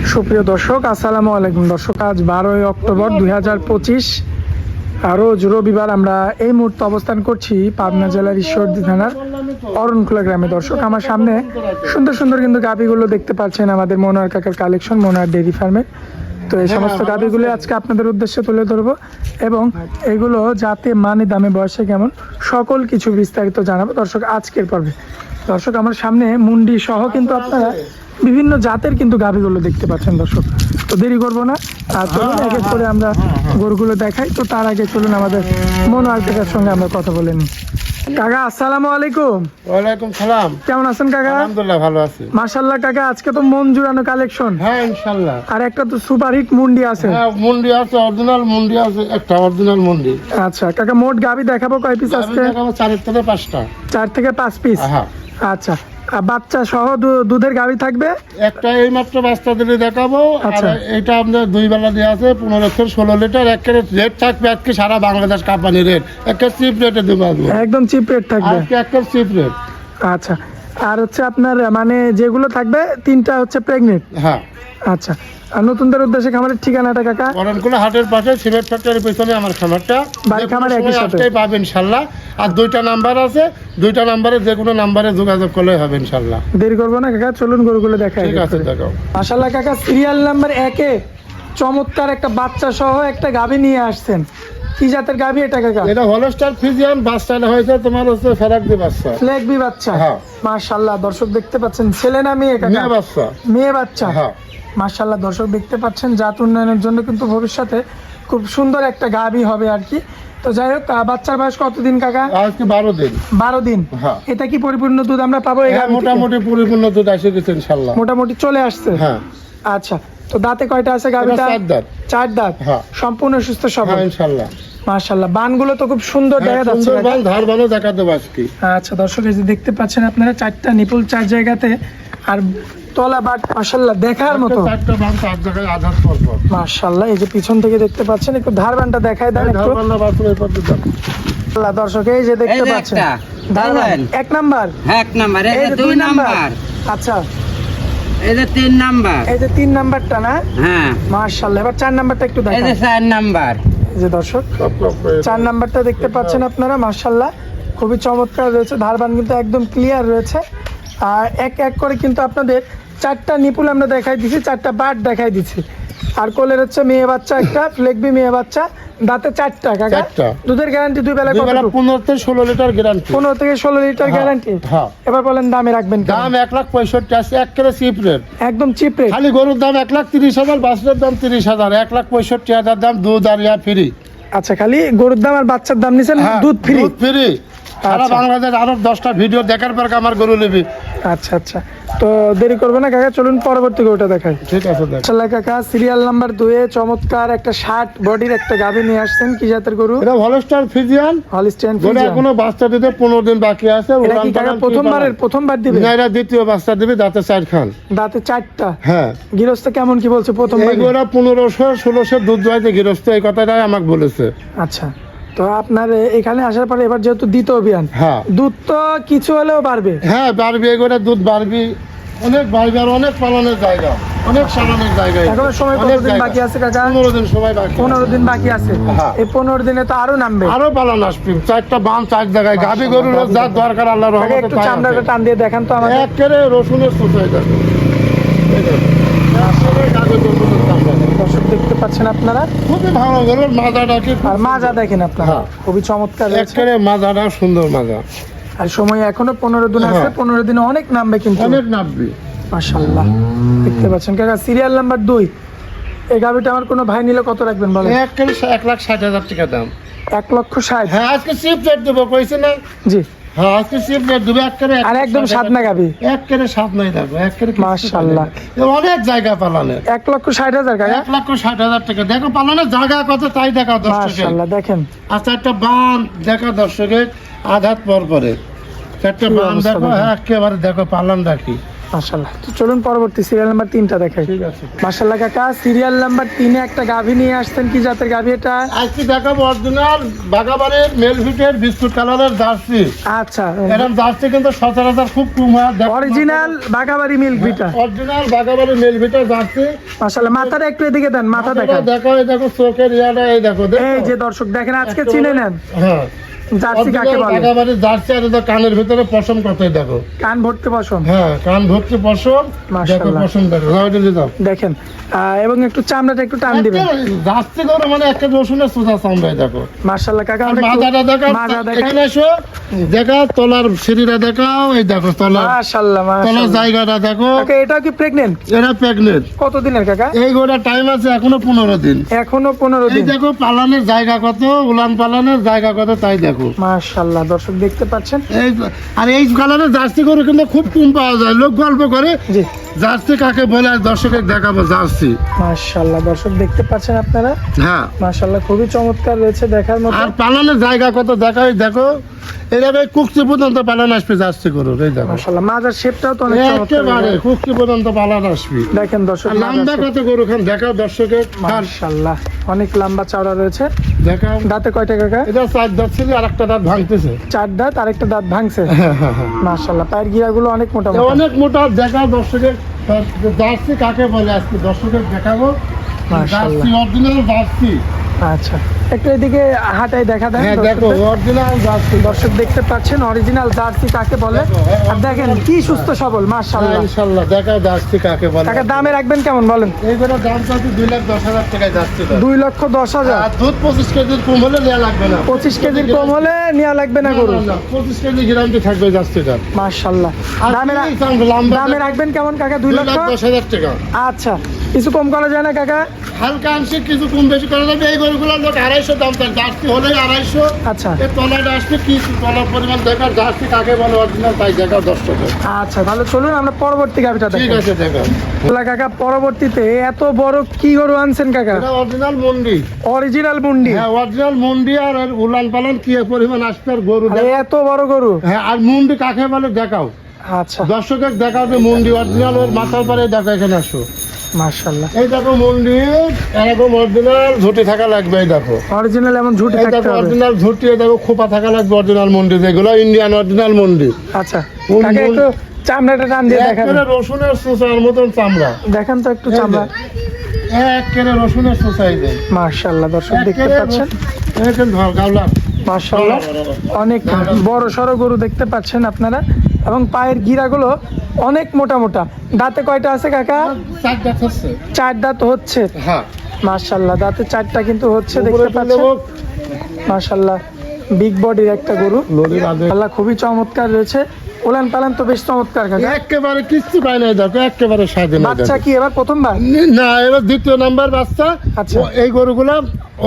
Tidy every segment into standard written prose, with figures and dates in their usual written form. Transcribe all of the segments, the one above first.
সুপ্রিয় দর্শক, আসসালামু আলাইকুম। দর্শক, আজ 12 অক্টোবর 2025 রোজ রবিবার। আমরা এই মুহূর্তে অবস্থান করছি পাবনা জেলার ঈশ্বরদী থানার অরণখোলা গ্রামে। দর্শক, আমার সামনে সুন্দর সুন্দর কিন্তু গাভীগুলো দেখতে পাচ্ছেন আমাদের মনোয়ার কাকার কালেকশন, মনোয়ার ডেইরি ফার্মের। তো এই সমস্ত গাভীগুলো আজকে আপনাদের উদ্দেশ্যে তুলে ধরবো এবং এগুলো যাতে মানে দামে বয়সে কেমন সকল কিছু বিস্তারিত জানাবো দর্শক আজকের পর্বে। দর্শক, আমার সামনে মুন্ডি সহ কিন্তু আপনারা বিভিন্ন জাতের কিন্তু গাভীগুলো দেখতে পাচ্ছেন। দর্শক, তো দেরি করবো না, আর চলুন এক এক করে আমরা গরুগুলো দেখাই। তো তার আগে চলুন আমাদের মনোয়ার কাকার সঙ্গে আমরা কথা বলে নিই। কাকা, আসসালামু আলাইকুম। ওয়ালাইকুম সালাম। কেমন আছেন কাকা? আলহামদুলিল্লাহ, ভালো আছি। মাশাআল্লাহ কাকা, আজকে তো মন জুড়ানো কালেকশন। হ্যাঁ, ইনশাআল্লাহ। আর একটা তো সুপার হিট মুন্ডি আছে। হ্যাঁ, মুন্ডি আছে, অরিজিনাল মুন্ডি আছে, একটা অরিজিনাল মুন্ডি। আচ্ছা কাকা, মোট গাভী দেখাবো কয় পিস আজকে? 4 থেকে 5টা। 4 থেকে 5 পিস। হ্যাঁ। আচ্ছা, আর বাচ্চা সহ দুধের গাভী থাকবে? একটা এই মাত্র বাচ্চা দিলে দেখাবো। আচ্ছা। আর এটা আমাদের 2 বেলা দিয়ে আছে 15 থেকে 16 লিটার। একের রেট থাকবে আজকে সারা বাংলাদেশ কোম্পানি রেট, একটা চিপ রেটে দেবো একদম চিপ রেট থাকবে আজকে, একটা চিপ রেট। আচ্ছা, আর হচ্ছে আপনার মানে যেগুলো থাকবে 3টা হচ্ছে প্রেগনেন্ট। হ্যাঁ। আচ্ছা, আর নতুনদের উদ্দেশ্যে খামারের ঠিকানাটা কাকা? অরণখোলা হাটের পাশে সিমেন্ট ফ্যাক্টরির পেছনে আমার খামারটা। বাড়ি খামার একই সাথে পাবেন ইনশাআল্লাহ। আর 2টা নাম্বার আছে, 2টা নাম্বারে যে কোনো নাম্বারে যোগাযোগ করলে হবে ইনশাআল্লাহ। দেরি করবো না কাকা, চলুন গরুগুলো দেখাই। ঠিক আছে, দেখাও। মাশাআল্লাহ কাকা, সিরিয়াল নাম্বার 1-এ চমৎকার একটা বাচ্চা সহ একটা গাভী নিয়ে আসছেন। কি জাতের গাভী এটা কাকা? এটা হলস্টার ফ্রিজিয়ান। বাচ্চাটা হয়েছে তোমার হচ্ছে ফেরাকদি বাচ্চা, ফ্লেগবি বাচ্চা। হ্যাঁ। মাশাআল্লাহ দর্শক দেখতে পাচ্ছেন, ছেলে না মেয়ে কাকা? মেয়ে বাচ্চা। মেয়ে বাচ্চা। হ্যাঁ। মাশাআল্লাহ দর্শক দেখতে পাচ্ছেন, জাত উন্নয়নের জন্য কিন্তু ভবিষ্যতে খুব সুন্দর একটা গাভী হবে আর কি। তো যাই হোক, বাচ্চার বয়স কতদিন কাকা? আজকে 12 দিন। 12 দিন। হ্যাঁ। এটা কি পরিপূর্ণ দুধ আমরা পাবো? হ্যাঁ, মোটামুটি পরিপূর্ণ দুধ এসে গেছে ইনশাআল্লাহ। মোটামুটি চলে আসছে। হ্যাঁ। আচ্ছা, তো দাঁতে কয়টা আছে গাভীটা? 4 দাঁত। 4 দাঁত। হ্যাঁ। সম্পূর্ণ সুস্থ সবল। হ্যাঁ, ইনশাআল্লাহ। মাশাআল্লাহ, বানগুলো তো খুব সুন্দর দেখা যাচ্ছে সুন্দর কাকা। বান, ধার বানও দেখা দেবো আজকে। আচ্ছা দর্শক, এই যে দেখতে পাচ্ছেন আপনারা 4টা নিপুল 4 জায়গাতে, আর তলা বাট মাশাআল্লাহ দেখার মতো। 4টা বান 4 জায়গায় আধার পর পর। মাশাআল্লাহ, এই যে পিছন থেকে দেখতে পাচ্ছেন, একটু ধারবানটা দেখায় দেন একটু। ধার বানটা বাছুর এই পর্যন্ত দাও। আল্লাহ দর্শক, এই যে দেখতে পাচ্ছেন ধারবান 1 নাম্বার। এক নাম্বার, এই এই যে যে 2 নাম্বার, আচ্ছা এই যে 3 নাম্বার, এই যে 3 নাম্বারটা না? হ্যাঁ, মাশাআল্লাহ, এবার 4 নাম্বারটা একটু এই দেখান। যে 4 নাম্বার। এই যে দর্শক, সব সব করে। 4 নাম্বারটা দেখতে পাচ্ছেন আপনারা। মাশাআল্লাহ, খুবই চমৎকার রয়েছে, ধারবান কিন্তু একদম ক্লিয়ার রয়েছে। আর এক এক করে কিন্তু আপনাদের 4টা নিপুল আমরা দেখাই দিছি, 4টা বাট দেখাই দিছি। আর কোলের হচ্ছে মেয়ে বাচ্চা একটা, ফ্লেগবি মেয়ে বাচ্চা, দাঁতে 4টা কাকা। 4টা। দুধের গ্যারান্টি 2 বেলা 2 বেলা কতটুকু? 15 থেকে 16 লিটার গ্যারান্টি। 15 থেকে 16 লিটার হ্যাঁ, গ্যারান্টি। হ্যাঁ। এবার বলেন দামে রাখবেন কেমন? দাম 1,65,000 আছে, একেবারে চিপ রেট। একদম চিপ রেট। খালি গরুর দাম 1,30,000, বাছুরের দাম 30,000, 1,65,000 দাম, দুধ আর ইয়া ফ্রি। আচ্ছা, খালি গরুর দাম আর বাচ্চার দাম নিছেন, দুধ ফ্রি। দুধ ফ্রি। সারা আচ্ছা। বাংলাদেশ আরো 10টা ভিডিও দেখার পর আমার গরু নেবি। আচ্ছা আচ্ছা, তো দেরি করবে না কাকা, চলুন পরবর্তী গরুটা দেখাই। ঠিক আছে, দেখ। মাশাআল্লাহ কাকা, সিরিয়াল নাম্বার 2-এ চমৎকার একটা 60 বডির একটা গাভী নিয়ে আসছেন। কি জাতের গরু? এটা হলস্টার ফ্রিজিয়ান। হলিস্টিয়ান গরু ফ্রিজিয়ান। এখনো বাচ্চা দিতে 15 দিন বাকি আছে। এটা কি কাকা প্রথমবার দিবে? না, এটা দ্বিতীয় বাচ্চা দিবি, দাঁতে 4 খান। দাঁতে 4টা। হ্যাঁ। গৃহস্থ কেমন কি বলছে প্রথমবার? এই গরু 1500-1600 দুধ দোয়াইতে গৃহস্থ, এই কথাটাই আমাকে বলেছে। আচ্ছা, তো আপনার এখানে আসার পরে এবার যেহেতু দ্বিতীয় অভিযান, হ্যাঁ। দুধ তো কিছু হলেও বাড়বে। হ্যাঁ, বাড়বি, এই গরু দুধ বাড়বি, অনেক বাড়বি, আর অনেক পালনের জায়গা, অনেক সারানোর জায়গা। এখনো সময় অনেক কতদিন জায়গা। বাকি আছে কাকা? 15 দিন সময় বাকি। 15 দিন বাকি আছে। হ্যাঁ। এই 15 দিনে তো আরো নামবে। আরো পালন আসবি, 4টা বান 4 জায়গায়। গাভী গরুর যা দরকার আল্লাহর কাকা, রহমতে একটু তাই চামড়াটা আছে। টান দিয়ে দেখান তো আমাদের। একেবারে রসুনের সুতো এটা। এই দেখো। একেবারে গাভী গরুর চামড়া। দর্শক দেখতে পাচ্ছেন আপনারা, খুবই ভালো গরুর মাজাটা কি, আর মাজা দেখেন আপনারা, হ্যাঁ। খুবই চমৎকার রয়েছে। একেবারে মাজাটা সুন্দর মাজা। আর সময় এখনো 15 দিন আছে, হ্যাঁ। 15 দিনে অনেক নামবে কিন্তু। অনেক নাববি। মাশাআল্লাহ, দেখতে পাচ্ছেন কাকা, সিরিয়াল নাম্বার 2। এই গাভিটা আমার কোনো ভাই নিলে কত রাখবেন বলেন? একেবারে 1,60,000 টাকা দাম। 1,60,000। হ্যাঁ, আজকে চিপ রেট দেবো কইছে না। জি। হ্যাঁ, আজকে চিপ রেট দেবো একেবারে। আর একদম সাদনা গাভি। একেবারে সাত নাই দেখো, একেবারে মাশাআল্লাহ। অনেক জায়গা পালানের। 1,60,000 কাকা। 1,60,000 টাকা। দেখো পালানের জায়গা কত, তাই দেখা দর্শকের। মাশাআল্লাহ, দেখেন। আচ্ছা, একটা বান দেখা দর্শকের আধাত পর পরে। 4টা বান অবস্থা দেখো। দেখেন। হ্যাঁ, একেবারে দেখো পালান রাখি। মাশাআল্লাহ। তো চলুন পরবর্তী সিরিয়াল নাম্বার 3টা দেখাই। ঠিক আছে। মাশাআল্লাহ কাকা, সিরিয়াল নাম্বার 3-এ একটা গাভী নিয়ে আসছেন, কি জাতের গাভী এটা? আজকে দেখাবো অরিজিনাল বাগাবাড়ির মেলভিটের বিস্কুট কালারের জার্সি। আচ্ছা, এরকম জার্সি কিন্তু সচরাচর খুব কম হয়। অরিজিনাল বাঘাবাড়ি মিল্ক ভিটা। অরিজিনাল বাগাবাড়ির মেলভিটের জার্সি। মাশাআল্লাহ, মাথাটা একটু এদিকে দেন, মাথা দেখান। দেখো, এই দেখো চোখের ইয়াটা, এই দেখো এই যে দর্শক দেখেন, আজকে চিনে নেন হ্যাঁ জার্সি কাকে বলে। বাগাবাড়ির জার্সি। আর এটা কানের ভিতরে পশম কতই দেখো, কান ভর্তি পশম। হ্যাঁ কান ভর্তি পশম। দেখো মাশাআল্লাহ। পশম দেখো, যাও এটা দিয়ে দাও। দেখেন এবং একটু চামড়াটা একটু টান দিবেন। জার্সি করে মানে একটা রসুনের সুতা চামড়ায় দেখো। মাশাআল্লাহ কাকা, আর আমরা একটু মাথাটা দেখাও, মাজা দেখান। এখানে এসো, দেখাও তলার সিঁড়িটা দেখাও, এই দেখো তলার মাশাআল্লাহ তলার মাশাআল্লাহ। জায়গাটা দেখো। কাকা এটা কি প্রেগন্যান্ট? এরা প্রেগনেন্ট। কত দিনের কাকা? এই গোটা টাইম আছে এখনো 15 দিন। এখনো 15 এই দিন। দেখো পালানের জায়গা কত, উলান পালানের জায়গা কত তাই দেখো। মাশাআল্লাহ দর্শক দেখতে পাচ্ছেন। এই আর এই কালারের জার্সি গরু কিন্তু খুব কম পাওয়া যায়। লোক গল্প করে জি জার্সি কাকে বলে, আর দর্শকের দেখাবো জার্সি। মাশাআল্লাহ দর্শক দেখতে পাচ্ছেন আপনারা। হ্যাঁ মাশাআল্লাহ খুবই চমৎকার রয়েছে, দেখার মতো। আর পালানের জায়গা কত দেখাও, এই দেখো এইভাবে কুকসি পর্যন্ত পালান আসবে জার্সি গরুর। এই দেখো মাশাআল্লাহ মাজার শেপটাও তো অনেক চমৎকার। একেবারে কুকসি পর্যন্ত পালান আসবে। দেখেন দর্শক আর লম্বা কত গরু খান দেখাও দর্শকের। মাশাআল্লাহ অনেক লম্বা চওড়া রয়েছে। দেখাও দাঁতে কয়টা কাকা? এটা 4 দাঁত ছিল, আর একটা দাঁত ভাঙতেছে। 4 দাঁত, আরেকটা দাঁত ভাঙছে। হ্যাঁ হ্যাঁ হ্যাঁ মাশাআল্লাহ পায়ের গিরাগুলো অনেক মোটা মোটা। অনেক মোটা। দেখাও দর্শকের জার্সি কাকে বলে আজকে দর্শকের দেখাবো। মাশাআল্লাহ। Jersey original jersey. আচ্ছা একটু এদিকে হাঁটাই দেখা দেন হ্যাঁ দেখো দর্শকদের। Original jersey. দর্শক দেখতে পাচ্ছেন অরিজিনাল জার্সি কাকে বলে। আর দেখেন কি সুস্থ সবল মাশাআল্লাহ। ইনশাআল্লাহ দেখাও জার্সি কাকে বলে। কাকা দামে রাখবেন কেমন বলেন? এইগুলো দাম চাচ্ছি 2,10,000 টাকায় যাচ্ছে। 2,10,000। আর দুধ 25 কেজির কম হলে নেওয়া লাগবে না। 25 কেজির কম হলে নেওয়া লাগবে না গরু। 25 কেজি গ্যারান্টি থাকবে যাচ্ছে। মাশাআল্লাহ। দামে রাখবেন কেমন কাকা? 2,00,000। 2,10,000 টাকা। আচ্ছা কিছু কম করা যায় না কাকা? হালকা আংশিক কিছু কম বেশি করা যাবে। এই গরুগুলো লোক 250 দাম চায়, জার্সি হলে 250। আচ্ছা এই তলাটা আসবে কি তলার পরিমাণ দেখার, জার্সি কাকে বলে অরিজিনাল তাই দেখাও দর্শকের। আচ্ছা তাহলে চলুন আমরা পরবর্তী গাভিটা ঠিক দেখি। আছে দেখাও। কাকা পরবর্তীতে এত বড় কি গরু আনছেন কাকা? এটা অরিজিনাল মন্ডি। অরিজিনাল মুন্ডি। হ্যাঁ অরিজিনাল মন্ডি। আর এর উলান পালন কি পরিমাণ আসবে আর গরু আরে এত বড় গরু। হ্যাঁ আর মুন্ডি কাকে বলে দেখাও আচ্ছা দর্শকের দেখাও যে মুন্ডি অরিজিনাল। ওর মাথার পরে দেখো, এখানে আসো, মাশাআল্লাহ এই দেখো মুন্ডি এরকম অরিজিনাল ঝুটি থাকা লাগবে। এই দেখো অরিজিনাল এমন ঝুটি এই থাকতে দেখো হবে। অরিজিনাল ঝুটি। এই দেখো খোপা থাকা লাগবে অরিজিনাল মুন্ডি, যেগুলো ইন্ডিয়ান অরিজিনাল মুন্ডি। আচ্ছা কাকা একটু চামড়াটা টান দিয়ে দেখান। একেবারে রসুনের সুসার মতন চামড়া। দেখেন তো একটু চামড়া। একেবারে রসুনের সুসাই দেয়। মাশাআল্লাহ দর্শক দেখতে পাচ্ছেন। গাওলা মাশাআল্লাহ অনেক বড় সড়ো গরু দেখতে পাচ্ছেন আপনারা। এবং পায়ের গিরাগুলো অনেক মোটা মোটা। দাঁতে কয়টা আছে কাকা? 4 দাঁত হচ্ছে। 4 দাঁত হচ্ছে। হ্যাঁ মাশাআল্লাহ দাঁতে 4টা কিন্তু হচ্ছে দেখতে পাচ্ছেন। মাশাআল্লাহ বিগ বডির একটা গরু। আল্লাহ খুবই চমৎকার রয়েছে। ওলান পালান তো বেশ চমৎকার কাকা। একেবারে কিচ্ছু পায় নাই দেখো, একেবারে স্বাধীন। বাচ্চা কি এবার প্রথমবার? না এবার দ্বিতীয় নাম্বার বাচ্চা। আচ্ছা। এই গরুগুলা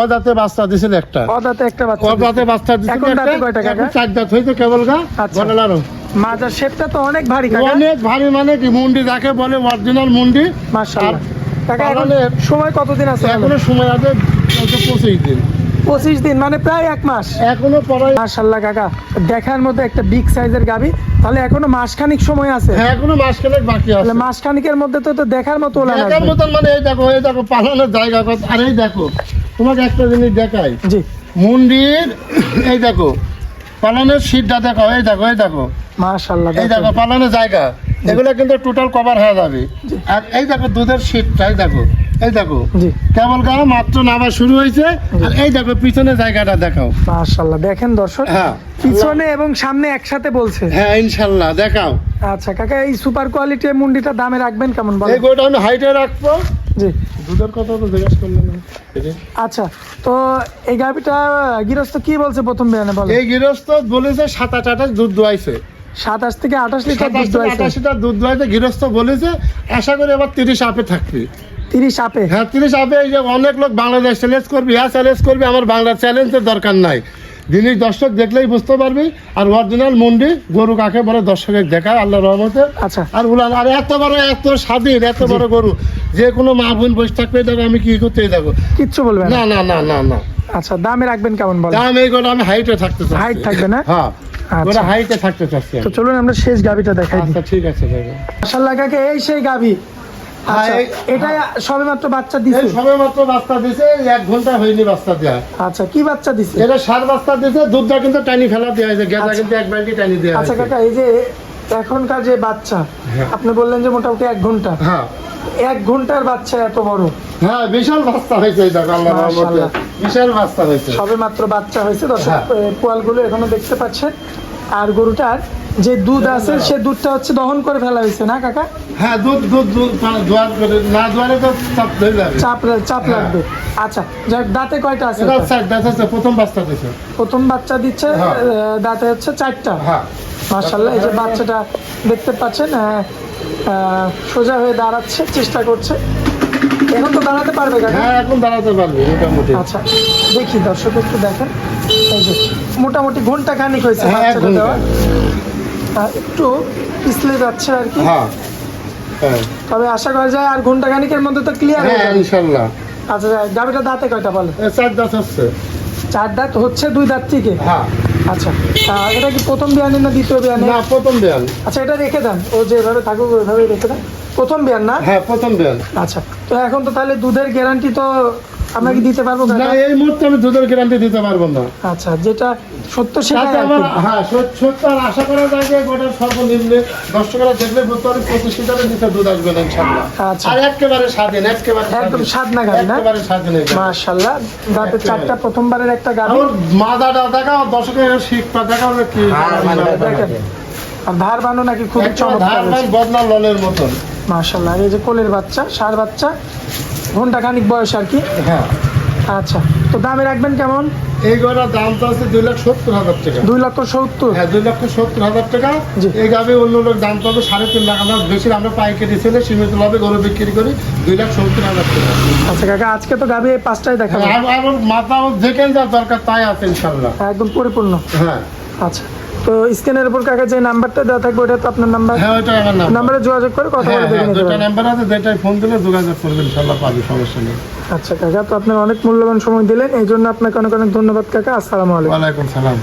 অদাতে বাচ্চা দিছিল একটা। অদাতে একটা বাচ্চা। অদাতে বাচ্চা দিছিল এখন দাঁতে কয়টা কাকা? 4 দাঁত হইতো কেবল গা। আচ্ছা। বলে আরো মাজার শেপটা তো অনেক ভারী কাকা। অনেক ভারী। মানে কি মুন্ডি যাকে বলে অরিজিনাল মুন্ডি। মাশাআল্লাহ কাকা এখন পালনের- সময় কতদিন আছে? এখনো সময় আছে 25 দিন। 25 দিন মানে প্রায় 1 মাস। এখনো পড়াই। মাশাআল্লাহ কাকা দেখার মতো একটা বিগ সাইজের গাভী। তাহলে এখনো মাসখানিক সময় আছে। হ্যাঁ এখনো মাসখানেক বাকি আছে। তাহলে মাসখানিকের মধ্যে তো দেখার মতো ওলান দেখার আসবে। মতন মানে এই দেখো পালানোর জায়গা কত। আর এই দেখো তোমাকে একটা জিনিস দেখাই। জি মুন্ডির এই দেখো পালানোর সিটটা দেখো। এই দেখো মাশাআল্লাহ এই দেখো পালানোর জায়গা। এগুলো কিন্তু টোটাল কভার হয়ে যাবে। আর এই দেখো দুধের সিটটা। এই দেখো জি কেবল গাও মাত্র নামা শুরু হয়েছে। আর এই দেখো পিছনে জায়গাটা দেখাও। মাশাআল্লাহ দেখেন দর্শক হ্যাঁ পিছনে এবং সামনে একসাথে বলছে। হ্যাঁ ইনশাল্লাহ দেখাও। আচ্ছা কাকা এই সুপার কোয়ালিটির মুন্ডিটা দামে রাখবেন কেমন বলেন? এই গোটা আমি হাইটে রাখবো। জি দুধের কথা তো জিজ্ঞাসা করলেন না। আচ্ছা তো এই গাভীটা গৃহস্থ কি বলছে প্রথম বিয়ানে বলেন? এই গৃহস্থ বলেছে 27-28 দুধ দোয়াইছে। 27 থেকে 28 লিটার দুধ 27 থেকে দোয়াইছে। 28 লিটার দুধ দোয়াইছে গৃহস্থ বলেছে। আশা করি এবার 30 আপে থাকবে। 30 আপে। হ্যাঁ 30 আপে। এই যে অনেক লোক বাংলাদেশ চ্যালেঞ্জ করবি, হ্যাঁ চ্যালেঞ্জ করবি। আমার বাংলা চ্যালেঞ্জের দরকার নাই। জিনিস দর্শক দেখলেই বুঝতে পারবি। আর অরিজিনাল মুন্ডি গরু কাকে বলে দর্শকের দেখায় আল্লাহর রহমতে। আচ্ছা আর উলান আর এত বড় এত স্বাধীন এত বড় গরু যে কোনো মা বোন বসে থাকবে। দেখো আমি কি করতে দেখো। কিচ্ছু বলবেন না? না না না না না। আচ্ছা দামে রাখবেন কেমন বলেন? দাম এই গরু আমি হাইটে থাকতে চাই। হাইট থাকবে না? হ্যাঁ আচ্ছা। ওরা হাইটে থাকতে চাচ্ছি তো চলুন আমরা শেষ গাবিটা দেখাই দিই। আচ্ছা ঠিক আছে ভাই মাশাআল্লাহ কাকা, এই সেই গাবি। আচ্ছা, হ্যাঁ, এটা সবে মাত্র বাচ্চা দিছে। এই সবে মাত্র বাচ্চা দিছে, 1 ঘন্টা হয়নি বাচ্চা দেওয়া। আচ্ছা, কি বাচ্চা দিছে? এটা 7 বাচ্চা দিছে, দুধটা কিন্তু টানি ফেলা দেওয়া হয়েছে, গেঁদা আচ্ছা। কিন্তু 1 বালতি টানি দেওয়া আচ্ছা হয়েছে। কাকা, এই যে এখনকার যে বাচ্চা, হ্যাঁ। আপনি বললেন যে মোটামুটি 1 ঘন্টা, হ্যাঁ 1 ঘন্টার বাচ্চা এত বড়? হ্যাঁ বিশাল বাচ্চা হয়েছে, এটা আল্লাহর রহমতে মাশাআল্লাহ। বিশাল বাচ্চা হয়েছে। সবে মাত্র বাচ্চা হয়েছে দর্শক, হ্যাঁ। পোয়ালগুলো এখনো দেখতে পাচ্ছেন। আর গরুটার যে দুধ আছে সে দুধটা হচ্ছে দহন করে ফেলা হয়েছে না কাকা? হ্যাঁ দুধ দুধ দুধ দোয়ার করে না দোয়ারে তো চাপ ধরে যাবে। চাপ হ্যাঁ। লাগবে। আচ্ছা, যাক, দাঁতে কয়টা আছে? এটা এটা? 4 দাঁত আছে, প্রথম বাচ্চা দিছে। প্রথম বাচ্চা দিচ্ছে, হ্যাঁ। দাঁতে হচ্ছে 4টা। হ্যাঁ মাশাআল্লাহ, এই যে বাচ্চাটা দেখতে পাচ্ছেন, সোজা হয়ে দাঁড়াচ্ছে, চেষ্টা করছে। এখন তো দাঁড়াতে পারবে কাকা? হ্যাঁ এখন দাঁড়াতে পারবে মোটামুটি। আচ্ছা, দেখি দর্শক একটু দেখেন। এই যে মোটামুটি ঘন্টা খানিক হয়েছে হ্যাঁ, 1 বাচ্চাটা ঘন্টা। দেওয়া। একটু পিছলে যাচ্ছে আর কি। হ্যাঁ হ্যাঁ তবে আশা করা যায় আর ঘন্টা খানিকের মধ্যে তো ক্লিয়ার হয়ে হ্যাঁ যাবে। ইনশাআল্লাহ। আচ্ছা, গাবিটা দাঁতে কয়টা বলে? 4 দাঁত হচ্ছে। 4 দাঁত হচ্ছে, 2 দাঁত থেকে। হ্যাঁ আচ্ছা, এটা কি প্রথম বিয়ানে না দ্বিতীয় বিয়ানে? না প্রথম বিয়ান। আচ্ছা, এটা রেখে দেন, ও যেভাবে থাকুক ওইভাবে রেখে দেন। প্রথম বিয়ান না? হ্যাঁ প্রথম বিয়ান। আচ্ছা, তো এখন তো তাহলে দুধের গ্যারান্টি তো আমরা কি দিতে পারবো না কাকা? এই মুহূর্তে আমি দুধের গ্যারান্টি দিতে পারবো না। আচ্ছা, যেটা সত্য সেটা তাতে আমার হ্যাঁ সত্য আর আশা করা যায় যে গোটার সর্বনিম্নে দর্শকরা দেখলে বুঝতে পারে 25 লিটারের নিচে দুধ আসবে না ইনশাআল্লাহ। আচ্ছা। আর একেবারে স্বাধীন, একেবারে একদম স্বাদ না গাবি না? একেবারে স্বাধীন। মাশাআল্লাহ, দাঁতে 4টা, প্রথমবারের একটা গাবি। আমার মাদাটা দেখাও, দর্শকের শিখটা দেখাও যে কি দেখেন, আর ধার বানো নাকি খুব একটা চমৎকার ধার হয়েছে। বদনা ললের মতন। মাশাআল্লাহ, এই যে কোলের বাচ্চা, ষাঁড় বাচ্চা, ঘন্টা খানিক বয়স আর কি। হ্যাঁ আচ্ছা, তো দামে রাখবেন কেমন? এই গড়ার দাম তো আছে 2,70,000 টাকা। 2,70,000। হ্যাঁ 2,70,000 টাকা। জি। এই গাবে অন্য লোক দাম পাবে 3.5 লাখ, আমরা বেশি আমরা পাইকারি ছেলে সীমিত লাভে গরু বিক্রি করি 2,70,000 টাকা। আচ্ছা কাকা, আজকে তো গাবি এই 5টাই দেখাবো, আর আর মাথা যেখানে যা দরকার তাই আছে ইনশাআল্লাহ। একদম পরিপূর্ণ। হ্যাঁ আচ্ছা, তো স্ক্রিনের উপর কাকা যে নাম্বারটা দেওয়া থাকবে ওটা তো আপনার নাম্বার, হ্যাঁ ওইটাই আমার নাম। নাম্বারে যোগাযোগ করে কথা হ্যাঁ বলে দেখে হ্যাঁ নিতে দুইটা পারবেন। নাম্বার আছে, যেটাই ফোন দিলে যোগাযোগ করবেন ইনশাআল্লাহ পাবে, সমস্যা নেই। আচ্ছা কাকা, তো আপনার অনেক মূল্যবান সময় দিলেন, এই জন্য আপনাকে অনেক অনেক ধন্যবাদ কাকা। আসসালামু আলাইকুম। ওয়ালাইকুম সালাম।